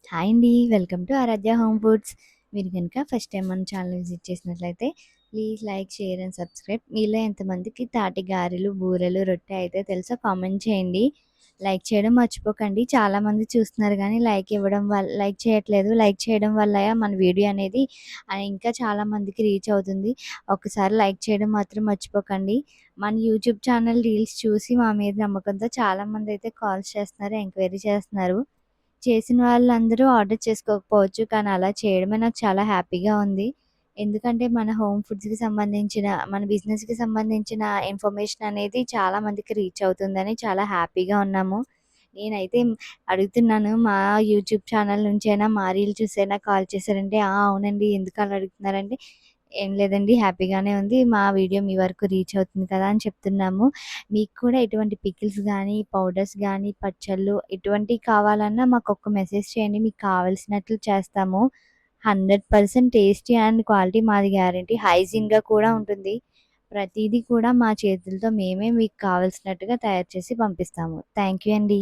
Hi అండి. Welcome to Aaradhya home foods. మీరు గనుక ఫస్ట్ టైమ్ మన ఛానల్ విజిట్ చేసినట్లయితే please like, share and subscribe. మీలో ఎంతమందికి తాటి గారెలు, బూరెలు, రొట్టె అయితే తెలుసో కామెంట్ చేయండి. లైక్ చేయడం మర్చిపోకండి. చాలామంది చూస్తున్నారు కానీ లైక్ చేయట్లేదు. లైక్ చేయడం వల్ల మన వీడియో అనేది ఇంకా చాలామందికి రీచ్ అవుతుంది. ఒక్కసారి లైక్ చేయడం మాత్రం మర్చిపోకండి. మన యూట్యూబ్ ఛానల్ రీల్స్ చూసి మా మీద నమ్మకంతో చాలామంది అయితే కాల్స్ చేస్తున్నారు, ఎంక్వైరీ చేస్తున్నారు. చేసిన వాళ్ళందరూ ఆర్డర్ చేసుకోకపోవచ్చు. కానీ అలా చేయడమే నాకు చాలా హ్యాపీగా ఉంది. ఎందుకంటే మన హోమ్ ఫుడ్స్‌కి సంబంధించిన, మన బిజినెస్‌కి సంబంధించిన ఇన్ఫర్మేషన్ అనేది చాలా మందికి రీచ్ అవుతుందని చాలా హ్యాపీగా ఉన్నాము. నేనైతే అడుగుతున్నాను, మా యూట్యూబ్ ఛానల్ నుంచైనా, మా రీల్ చూసైనా కాల్ చేశారంటే, "ఆ! అవునండి. ఎందుకలా అడుగుతున్నారంటే" "ఏం లేదండి, హ్యాపీగానే ఉంది. మా వీడియో మీ వరకు రీచ్ అవుతుంది కదా!" అని చెప్తున్నాము. మీకు కూడా ఎటువంటి పికిల్స్ గానీ, పౌడర్స్ గానీ, పచ్చళ్ళు ఎటువంటివి కావాలన్నా మాకొక్క మెసేజ్ చేయండి. మీకు కావాల్సినట్లు చేస్తాము. 100% టేస్టీ అండ్ క్వాలిటీ మాది గ్యారంటీ. హైజీన్‌గా కూడా ఉంటుంది. ప్రతీదీ కూడా మా చేతులతో మేమే మీకు కావాల్సినట్టుగా తయారు చేసి పంపిస్తాము. థ్యాంక్ యూ అండి.